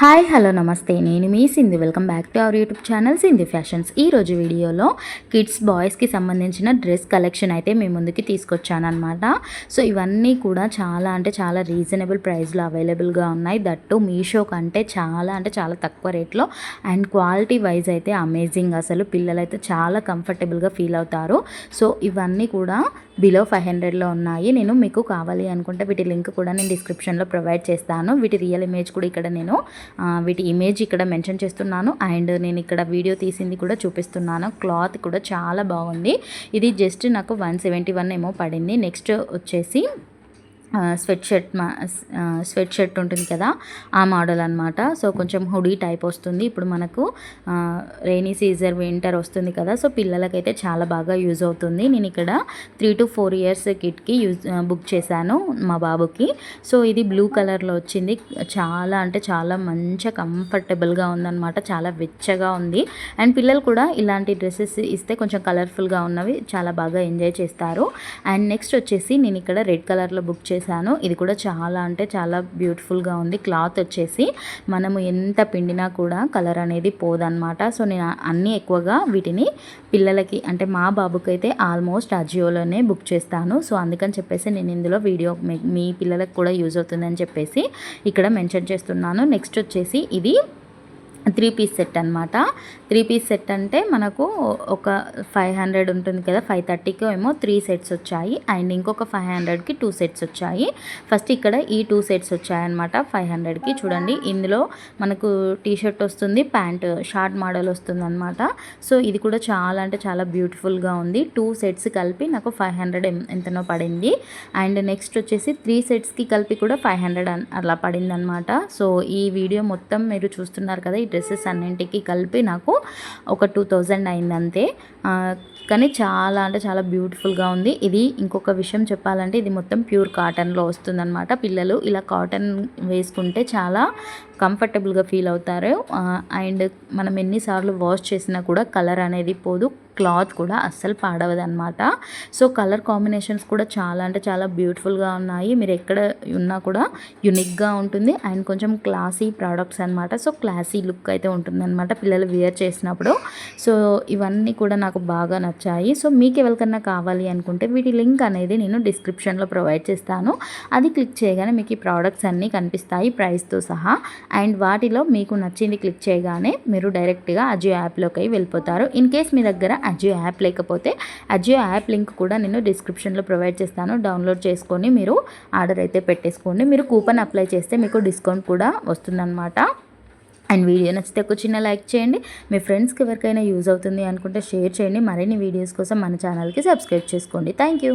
Hi hello నమస్తే, నేను మీ Sindhu. Welcome back to our YouTube channel Sindhu fashions. ఈరోజు వీడియోలో కిడ్స్ బాయ్స్కి సంబంధించిన డ్రెస్ కలెక్షన్ అయితే మీ ముందుకి తీసుకొచ్చాను అనమాట. సో ఇవన్నీ కూడా చాలా రీజనబుల్ ప్రైస్లో అవైలబుల్గా ఉన్నాయి. దట్టు మీషో కంటే చాలా తక్కువ రేట్లో అండ్ క్వాలిటీ వైజ్ అయితే అమేజింగ్. అసలు పిల్లలైతే చాలా కంఫర్టబుల్గా ఫీల్ అవుతారు. సో ఇవన్నీ కూడా బిలో 500లో ఉన్నాయి. నేను మీకు కావాలి అనుకుంటే వీటి లింక్ కూడా నేను డిస్క్రిప్షన్లో ప్రొవైడ్ చేస్తాను. వీటి రియల్ ఇమేజ్ కూడా ఇక్కడ నేను వీటి ఇమేజ్ ఇక్కడ మెన్షన్ చేస్తున్నాను అండ్ నేను ఇక్కడ వీడియో తీసింది కూడా చూపిస్తున్నాను. క్లాత్ కూడా చాలా బాగుంది. ఇది జస్ట్ నాకు 171 ఏమో పడింది. నెక్స్ట్ వచ్చేసి స్వెట్ షర్ట్ ఉంటుంది కదా, ఆ మోడల్ అనమాట. సో కొంచెం హుడీ టైప్ వస్తుంది. ఇప్పుడు మనకు రైనీ సీజన్ వింటర్ వస్తుంది కదా, సో పిల్లలకైతే చాలా బాగా యూజ్ అవుతుంది. నేను ఇక్కడ 3 to 4 years కిడ్కి బుక్ చేశాను మా బాబుకి. సో ఇది బ్లూ కలర్లో వచ్చింది. చాలా మంచిగా కంఫర్టబుల్గా ఉందన్నమాట. చాలా వెచ్చగా ఉంది అండ్ పిల్లలు కూడా ఇలాంటి డ్రెస్సెస్ ఇస్తే కొంచెం కలర్ఫుల్గా ఉన్నవి చాలా బాగా ఎంజాయ్ చేస్తారు. అండ్ నెక్స్ట్ వచ్చేసి నేను ఇక్కడ రెడ్ కలర్లో బుక్ చేశాను. ఇది కూడా చాలా బ్యూటిఫుల్గా ఉంది. క్లాత్ వచ్చేసి మనము ఎంత పిండినా కూడా కలర్ అనేది పోదన్నమాట. సో నేను అన్నీ ఎక్కువగా వీటిని పిల్లలకి అంటే మా బాబుకి అయితే ఆల్మోస్ట్ అజియోలోనే బుక్ చేస్తాను. సో అందుకని చెప్పేసి నేను ఇందులో వీడియో మీ పిల్లలకు కూడా యూజ్ అవుతుందని చెప్పేసి ఇక్కడ మెన్షన్ చేస్తున్నాను. నెక్స్ట్ వచ్చేసి ఇది 3 పీస్ సెట్ అనమాట. 3 పీస్ సెట్ అంటే మనకు ఒక 500 ఉంటుంది కదా, 530కి ఏమో 3 సెట్స్ వచ్చాయి అండ్ ఇంకొక 500కి 2 సెట్స్ వచ్చాయి. ఫస్ట్ ఇక్కడ ఈ 2 సెట్స్ వచ్చాయన్నమాట 500కి. చూడండి, ఇందులో మనకు టీషర్ట్ వస్తుంది, ప్యాంట్ షార్ట్ మోడల్ వస్తుంది అనమాట. సో ఇది కూడా చాలా బ్యూటిఫుల్గా ఉంది. 2 సెట్స్ కలిపి నాకు 500 ఎంతనో పడింది. అండ్ నెక్స్ట్ వచ్చేసి 3 సెట్స్కి కలిపి కూడా 500 అలా పడింది అనమాట. సో ఈ వీడియో మొత్తం మీరు చూస్తున్నారు కదా, డ్రెస్సెస్ అన్నింటికి కలిపి నాకు ఒక 2000 అయింది అంతే. కానీ చాలా బ్యూటిఫుల్గా ఉంది. ఇది ఇంకొక విషయం చెప్పాలంటే ఇది మొత్తం ప్యూర్ కాటన్లో వస్తుందన్నమాట. పిల్లలు ఇలా కాటన్ వేసుకుంటే చాలా కంఫర్టబుల్గా ఫీల్ అవుతారు అండ్ మనం ఎన్నిసార్లు వాష్ చేసినా కూడా కలర్ అనేది పోదు, క్లాత్ కూడా అస్సలు పాడవదన్నమాట. సో కలర్ కాంబినేషన్స్ కూడా చాలా బ్యూటిఫుల్గా ఉన్నాయి. మీరు ఎక్కడ ఉన్నా కూడా యూనిక్గా ఉంటుంది అండ్ కొంచెం క్లాసీ ప్రోడక్ట్స్ అనమాట. సో క్లాసీ లుక్ అయితే ఉంటుందన్నమాట పిల్లలు వేర్ చేసినప్పుడు. సో ఇవన్నీ కూడా నాకు బాగా నచ్చాయి. సో మీకు ఎవరికన్నా కావాలి అనుకుంటే వీటి లింక్ అనేది నేను డిస్క్రిప్షన్లో ప్రొవైడ్ చేస్తాను. అది క్లిక్ చేయగానే మీకు ఈ ప్రోడక్ట్స్ అన్నీ కనిపిస్తాయి ప్రైస్తో సహా. అండ్ వాటిలో మీకు నచ్చింది క్లిక్ చేయగానే మీరు డైరెక్ట్గా అజియో యాప్లోకి వెళ్ళిపోతారు. ఇన్ కేస్ మీ దగ్గర అజియో యాప్ లేకపోతే అజియో యాప్ లింక్ కూడా నేను డిస్క్రిప్షన్లో ప్రొవైడ్ చేస్తాను. డౌన్లోడ్ చేసుకొని మీరు ఆర్డర్ అయితే పెట్టేసుకోండి. మీరు కూపన్ అప్లై చేస్తే మీకు డిస్కౌంట్ కూడా వస్తుందన్నమాట. అండ్ వీడియో నచ్చితే ఒక చిన్న లైక్ చేయండి. మీ ఫ్రెండ్స్కి ఎవరికైనా యూజ్ అవుతుంది అనుకుంటే షేర్ చేయండి. మరిన్ని వీడియోస్ కోసం మన ఛానల్కి సబ్స్క్రైబ్ చేసుకోండి. Thank you.